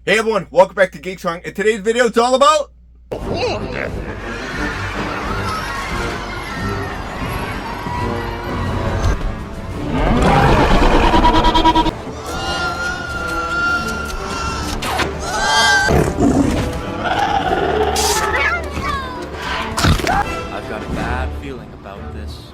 Hey everyone, welcome back to Geek Strong, and today's video is all about... I've got a bad feeling about this.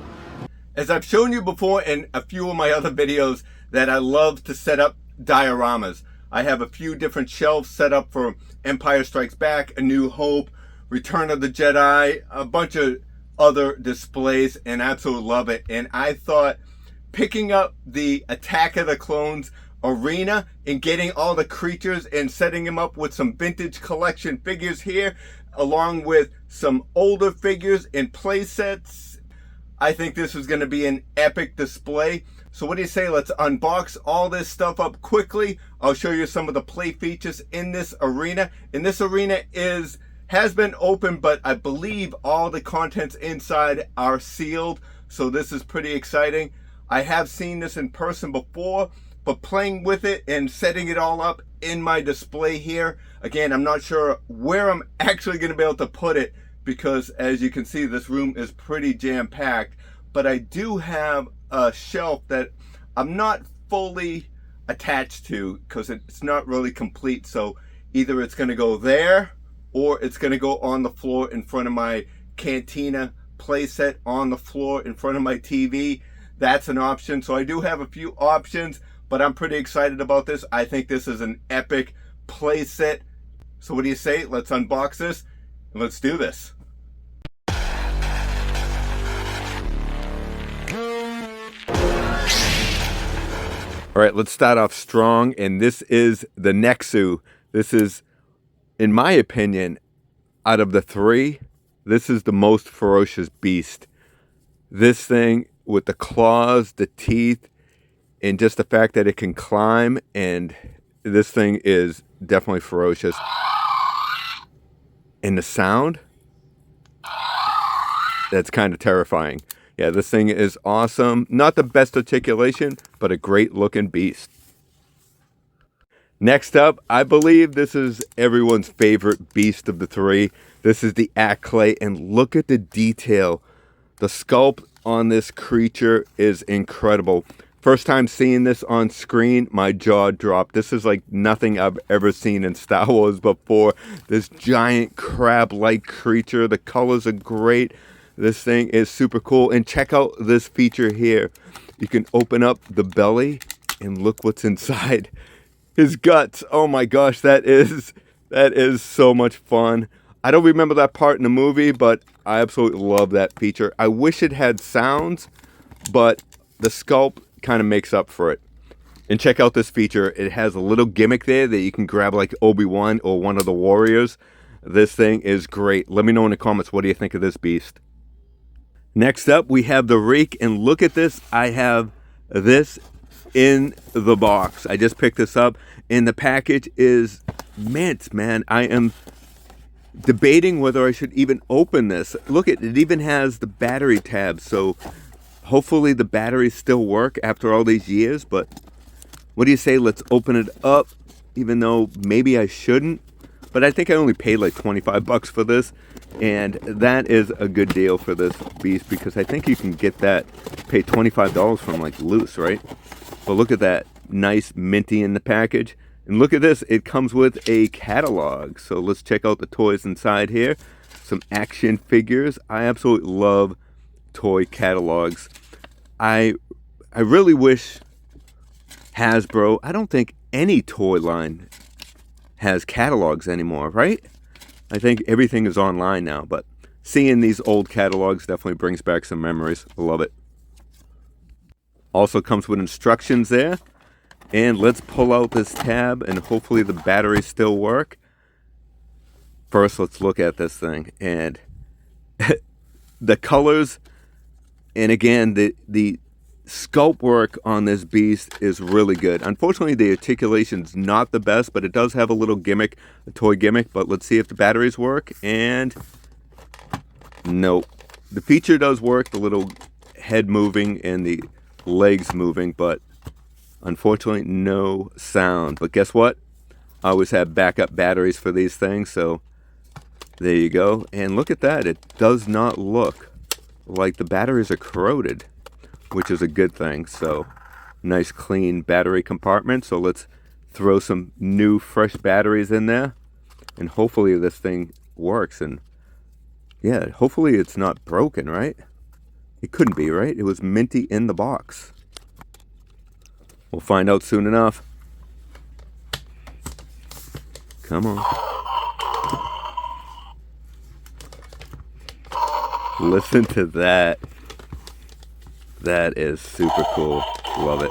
As I've shown you before in a few of my other videos, that I love to set up dioramas. I have a few different shelves set up for Empire Strikes Back, A New Hope, Return of the Jedi, a bunch of other displays, and I absolutely love it. And I thought picking up the Attack of the Clones Arena and getting all the creatures and setting them up with some vintage collection figures here, along with some older figures and play sets, I think this is going to be an epic display. So what do you say, let's unbox all this stuff up quickly. I'll show you some of the play features in this arena. And this arena has been open, but I believe all the contents inside are sealed. So this is pretty exciting. I have seen this in person before, but playing with it and setting it all up in my display here, again, I'm not sure where I'm actually going to be able to put it, because as you can see, this room is pretty jam-packed. But I do have a shelf that I'm not fully attached to because it's not really complete. So either it's going to go there or it's going to go on the floor in front of my Cantina playset, on the floor in front of my TV. That's an option. So I do have a few options, but I'm pretty excited about this. I think this is an epic playset. So what do you say? Let's unbox this and let's do this. All right, let's start off strong, and this is the Nexu. This is, in my opinion, out of the three, this is the most ferocious beast. This thing with the claws, the teeth, and just the fact that it can climb, and this thing is definitely ferocious. And the sound, that's kind of terrifying. Yeah, this thing is awesome. Not the best articulation, but a great looking beast. Next up, I believe this is everyone's favorite beast of the three. This is the Clay, and look at the detail. The sculpt on this creature is incredible. First time seeing this on screen, my jaw dropped. This is like nothing I've ever seen in Star Wars before. This giant crab-like creature. The colors are great. This thing is super cool. And check out this feature here. You can open up the belly and look what's inside. His guts. Oh my gosh, that is so much fun. I don't remember that part in the movie, but I absolutely love that feature. I wish it had sounds, but the sculpt kind of makes up for it. And check out this feature. It has a little gimmick there that you can grab like Obi-Wan or one of the warriors. This thing is great. Let me know in the comments, what do you think of this beast? Next up, we have the Reek, and look at this. I have this in the box. I just picked this up, and the package is mint, man. I am debating whether I should even open this. Look, it even has the battery tab, so hopefully the batteries still work after all these years. But what do you say? Let's open it up, even though maybe I shouldn't. But I think I only paid like 25 bucks for this, and that is a good deal for this beast, because I think you can get that, pay $25 from like Loose, right? But look at that, nice minty in the package. And look at this, it comes with a catalog. So let's check out the toys inside here. Some action figures. I absolutely love toy catalogs. I really wish Hasbro, I don't think any toy line has catalogs anymore, right? I think everything is online now, but seeing these old catalogs definitely brings back some memories. I love it. Also comes with instructions there. And let's pull out this tab, and hopefully the batteries still work. First, let's look at this thing, and the colors, and again, the sculpt work on this beast is really good. Unfortunately, the articulation's not the best, but it does have a little gimmick, a toy gimmick. But let's see if the batteries work. And nope. The feature does work, the little head moving and the legs moving, but unfortunately no sound. But guess what? I always have backup batteries for these things, so there you go. And look at that, it does not look like the batteries are corroded, which is a good thing. So nice clean battery compartment. So let's throw some new fresh batteries in there, and hopefully this thing works. And yeah, hopefully it's not broken, right? It couldn't be, right? It was minty in the box. We'll find out soon enough. Come on. Listen to that. That is super cool. Love it.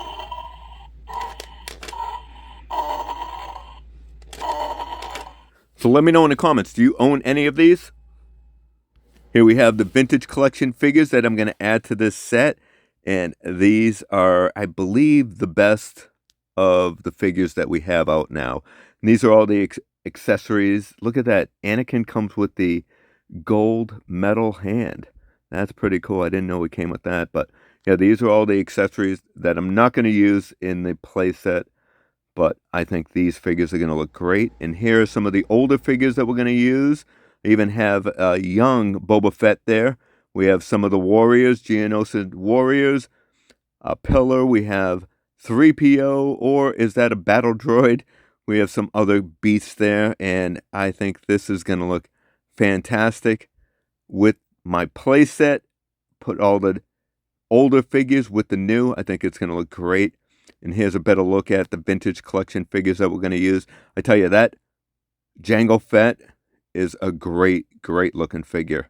So let me know in the comments, do you own any of these? Here we have the vintage collection figures that I'm going to add to this set. And these are, I believe, the best of the figures that we have out now. And these are all the accessories. Look at that. Anakin comes with the gold metal hand. That's pretty cool. I didn't know it came with that. But yeah, these are all the accessories that I'm not going to use in the playset. But I think these figures are going to look great. And here are some of the older figures that we're going to use. I even have a young Boba Fett there. We have some of the warriors, Geonosian warriors. A pillar, we have 3PO, or is that a battle droid? We have some other beasts there, and I think this is going to look fantastic with my playset. Put all the older figures with the new. I think it's going to look great. And here's a better look at the vintage collection figures that we're going to use. I tell you, that Jango Fett is a great looking figure.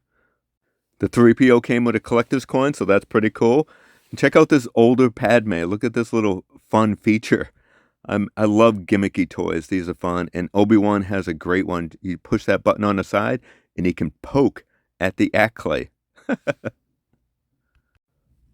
The 3PO came with a collector's coin, so that's pretty cool. And check out this older Padme. Look at this little fun feature. I love gimmicky toys. These are fun. And Obi-Wan has a great one. You push that button on the side, and he can poke at the Acklay.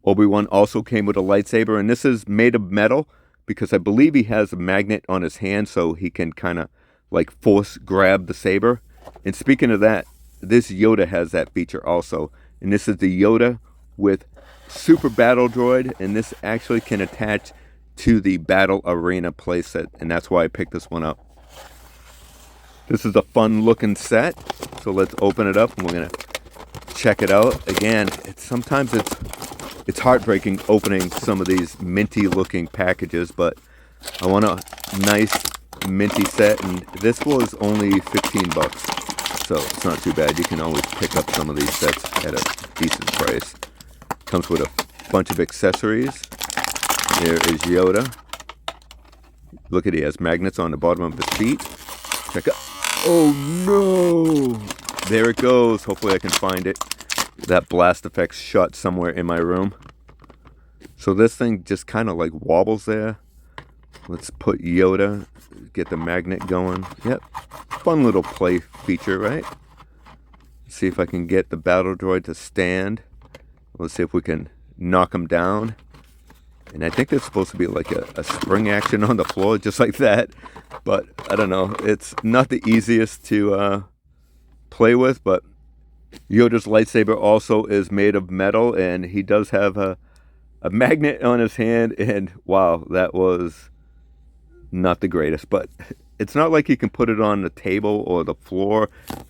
Obi-Wan also came with a lightsaber, and this is made of metal because I believe he has a magnet on his hand so he can kind of like force grab the saber. And speaking of that, this Yoda has that feature also. And this is the Yoda with Super Battle Droid, and this actually can attach to the Battle Arena playset, and that's why I picked this one up. This is a fun looking set, so let's open it up and we're gonna check it out. Again, sometimes it's heartbreaking opening some of these minty looking packages, but I want a nice minty set, and this was only 15 bucks. So it's not too bad. You can always pick up some of these sets at a decent price. Comes with a bunch of accessories. There is Yoda. Look at it, he has magnets on the bottom of his feet. Check out. Oh no! There it goes. Hopefully I can find it. That blast effect's shot somewhere in my room. So this thing just kind of like wobbles there. Let's put Yoda, get the magnet going. Yep, fun little play feature, right? See if I can get the battle droid to stand. Let's see if we can knock him down. And I think there's supposed to be like a spring action on the floor, just like that. But I don't know. It's not the easiest to play with, but Yoda's lightsaber also is made of metal, and he does have a magnet on his hand. And wow, that was not the greatest. But it's not like you can put it on the table or the floor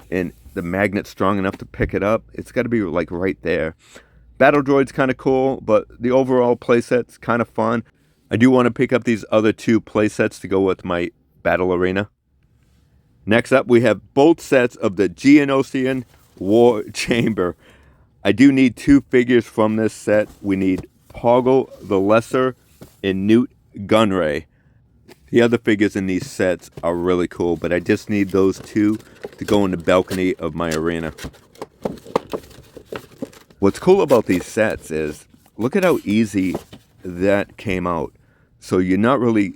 and the magnet's strong enough to pick it up. It's got to be like right there. Battle Droid's kind of cool, but the overall playset's kind of fun. I do want to pick up these other two playsets to go with my Battle Arena. Next up, we have both sets of the Geonosian War Chamber. I do need two figures from this set. We need Poggle the Lesser and Newt Gunray. The other figures in these sets are really cool, but I just need those two to go in the balcony of my arena. What's cool about these sets is, look at how easy that came out. So you're not really,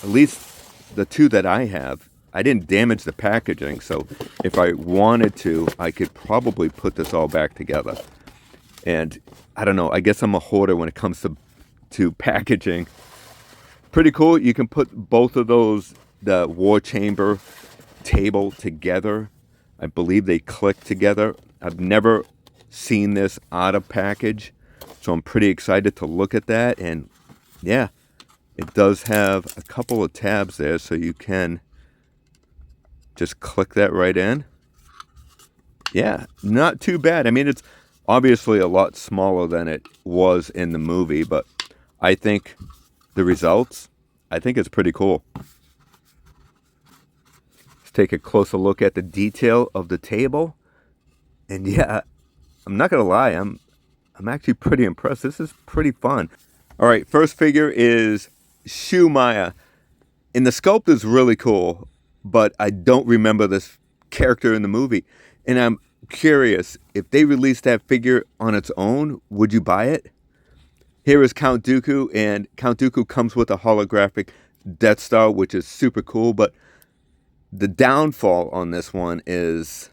at least the two that I have, I didn't damage the packaging. So if I wanted to, I could probably put this all back together. And I don't know, I guess I'm a hoarder when it comes to packaging. Pretty cool. You can put both of those, the War Chamber table together. I believe they click together. I've never seen this out of package, so I'm pretty excited to look at that. And yeah, it does have a couple of tabs there, so you can Just click that right in. Yeah, not too bad. I mean, it's obviously a lot smaller than it was in the movie, but I think the results, I think it's pretty cool. Let's take a closer look at the detail of the table. And yeah, I'm not gonna lie, I'm actually pretty impressed. This is pretty fun. All right, first figure is Maya. And the sculpt is really cool, but I don't remember this character in the movie. And I'm curious, if they released that figure on its own, would you buy it? Here is Count Dooku, and Count Dooku comes with a holographic Death Star, which is super cool, but the downfall on this one is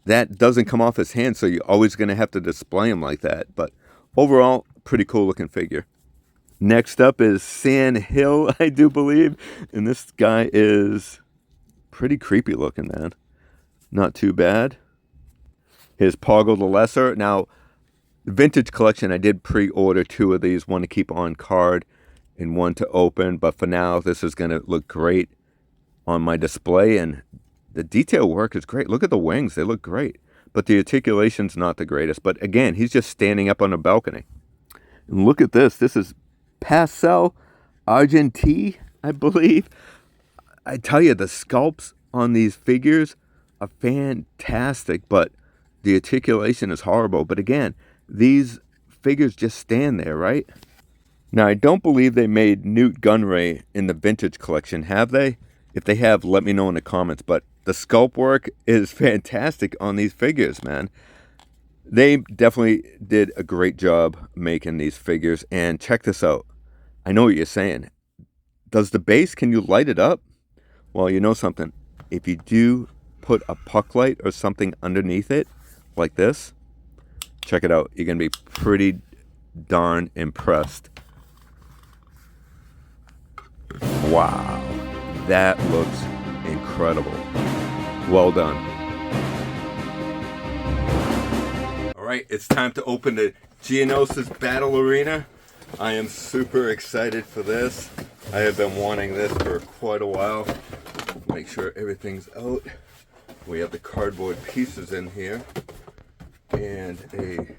that doesn't come off his hand, so you're always going to have to display him like that. But overall, pretty cool looking figure. Next up is Sand Hill, I do believe. And this guy is pretty creepy looking, man. Not too bad. Here's Poggle the Lesser. Now, the Vintage Collection, I did pre-order 2 of these. One to keep on card and one to open. But for now, this is going to look great on my display. And the detail work is great. Look at the wings. They look great. But the articulation's not the greatest. But again, he's just standing up on a balcony. And look at this. This is Pastel Argentine, I believe. I tell you, the sculpts on these figures are fantastic, but the articulation is horrible. But again, these figures just stand there, right? Now, I don't believe they made Newt Gunray in the Vintage Collection, have they? If they have, let me know in the comments. But the sculpt work is fantastic on these figures, man. They definitely did a great job making these figures. And check this out. I know what you're saying. Does the base, can you light it up? Well, you know something. If you do put a puck light or something underneath it, like this, check it out. You're going to be pretty darn impressed. Wow. That looks incredible. Well done. All right, it's time to open the Geonosis Battle Arena. I am super excited for this. I have been wanting this for quite a while. Make sure everything's out. We have the cardboard pieces in here and a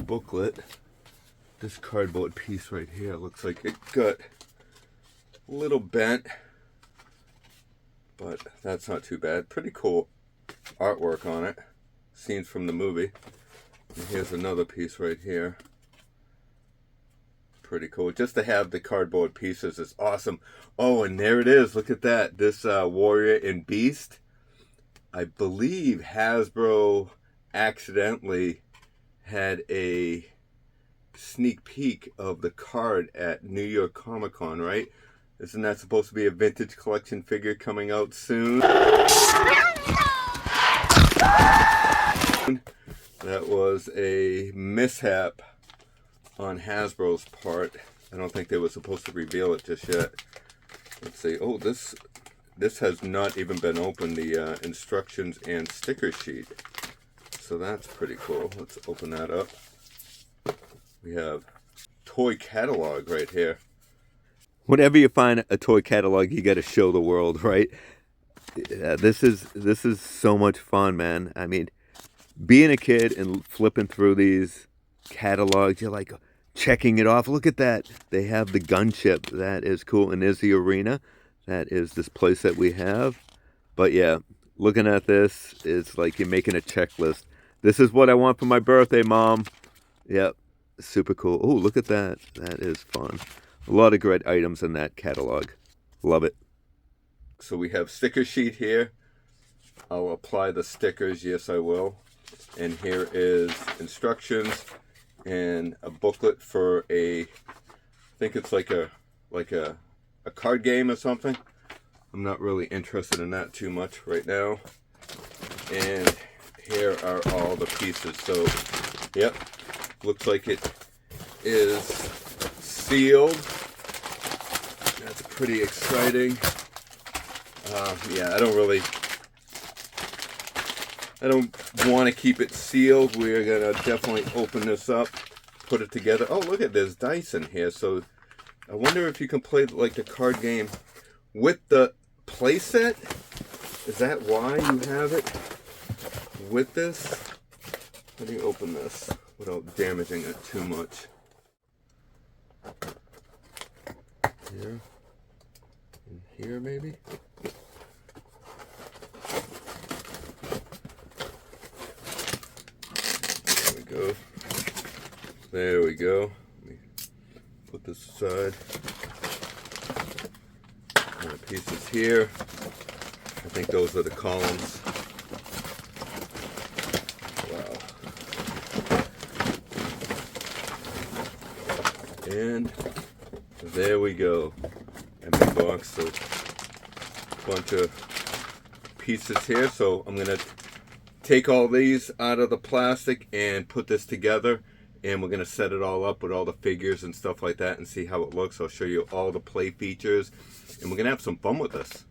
booklet. This cardboard piece right here looks like it got a little bent, but that's not too bad. Pretty cool artwork on it. Scenes from the movie. And here's another piece right here. Pretty cool. Just to have the cardboard pieces is awesome. Oh, and there it is. Look at that. This Warrior and Beast. I believe Hasbro accidentally had a sneak peek of the card at New York Comic Con, right? Isn't that supposed to be a Vintage Collection figure coming out soon? That was a mishap on Hasbro's part. I don't think they were supposed to reveal it just yet. Let's see. Oh, this has not even been opened, the instructions and sticker sheet. So that's pretty cool. Let's open that up. We have toy catalog right here. Whenever you find a toy catalog, you got to show the world, right? This is so much fun, man. I mean, being a kid and flipping through these catalogs, you're like checking it off. Look at that. They have the gunship. That is cool. And there's the arena. That is this place that we have. But yeah, looking at this, it's like you're making a checklist. This is what I want for my birthday, Mom. Yep. Super cool. Oh, look at that. That is fun. A lot of great items in that catalog. Love it. So we have sticker sheet here. I'll apply the stickers. Yes, I will. And here is instructions and a booklet for I think it's like a card game or something. I'm not really interested in that too much right now. And here are all the pieces. So, yep, looks like it is sealed. That's pretty exciting. Yeah, I don't want to keep it sealed. We're gonna definitely open this up, put it together. Oh, look at this dice in here. So I wonder if you can play like the card game with the playset. Is that why you have it with this? How do you open this without damaging it too much? Here. And here maybe? There we go. There we go. Let me put this aside. More pieces here. I think those are the columns. Wow. And there we go. Empty box. So a bunch of pieces here. So I'm gonna take all these out of the plastic and put this together, and we're gonna set it all up with all the figures and stuff like that and see how it looks. I'll show you all the play features, and we're gonna have some fun with this.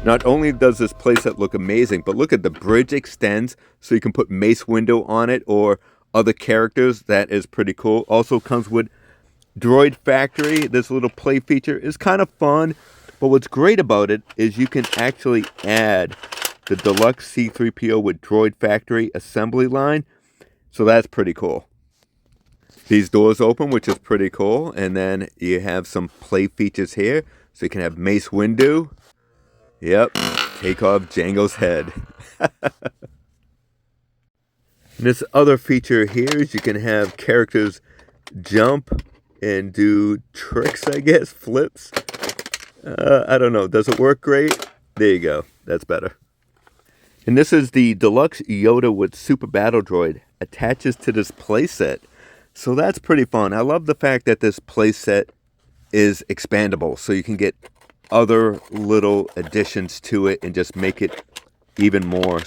Not only does this playset look amazing, but look at the bridge extends so you can put Mace Windu on it or other characters. That is pretty cool. Also comes with Droid Factory. This little play feature is kind of fun, but what's great about it is you can actually add the deluxe C-3PO with Droid Factory assembly line. So that's pretty cool. These doors open, which is pretty cool. And then you have some play features here. So you can have Mace Windu. Yep, take off Jango's head. This other feature here is you can have characters jump and do tricks, I guess, flips. I don't know, does it work great? There you go, that's better. And this is the deluxe Yoda with Super Battle Droid attaches to this playset. So that's pretty fun. I love the fact that this playset is expandable, so you can get other little additions to it and just make it even more.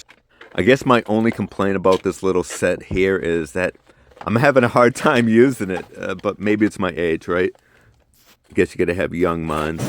I guess my only complaint about this little set here is that I'm having a hard time using it, but maybe it's my age, right? I guess you gotta have young minds.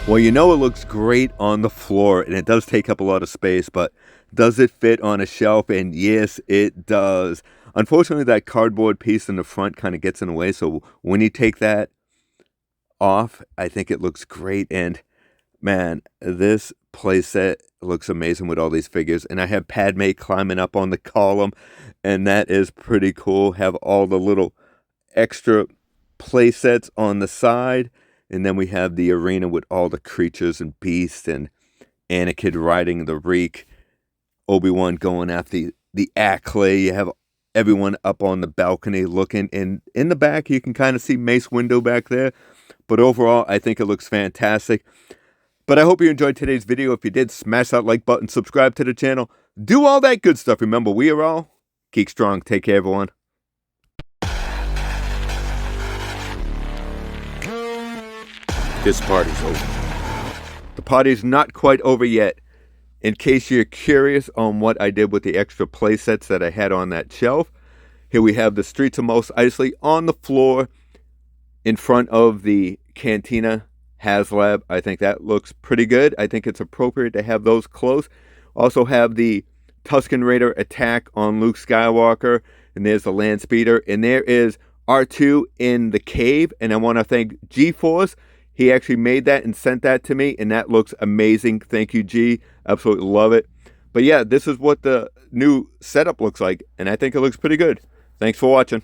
Well, you know it looks great on the floor, and it does take up a lot of space, but does it fit on a shelf? And yes, it does. Unfortunately, that cardboard piece in the front kind of gets in the way, so when you take that off, I think it looks great. And man, this playset looks amazing with all these figures. And I have Padme climbing up on the column, and that is pretty cool. Have all the little extra playsets on the side. And then we have the arena with all the creatures and beasts and Anakin riding the Reek, Obi-Wan going after the Acklay. You have everyone up on the balcony looking. And in the back, you can kind of see Mace Windu back there. But overall, I think it looks fantastic. But I hope you enjoyed today's video. If you did, smash that like button, subscribe to the channel. Do all that good stuff. Remember, we are all geek strong. Take care, everyone. This party's over. The party's not quite over yet. In case you're curious on what I did with the extra play sets that I had on that shelf, here we have the Streets of Mos Eisley on the floor in front of the Cantina HasLab. I think that looks pretty good. I think it's appropriate to have those close. Also have the Tusken Raider attack on Luke Skywalker, and there's the land speeder, and there is R2 in the cave, and I want to thank G-Force. He actually made that and sent that to me, and that looks amazing. Thank you, G. Absolutely love it. But yeah, this is what the new setup looks like, and I think it looks pretty good. Thanks for watching.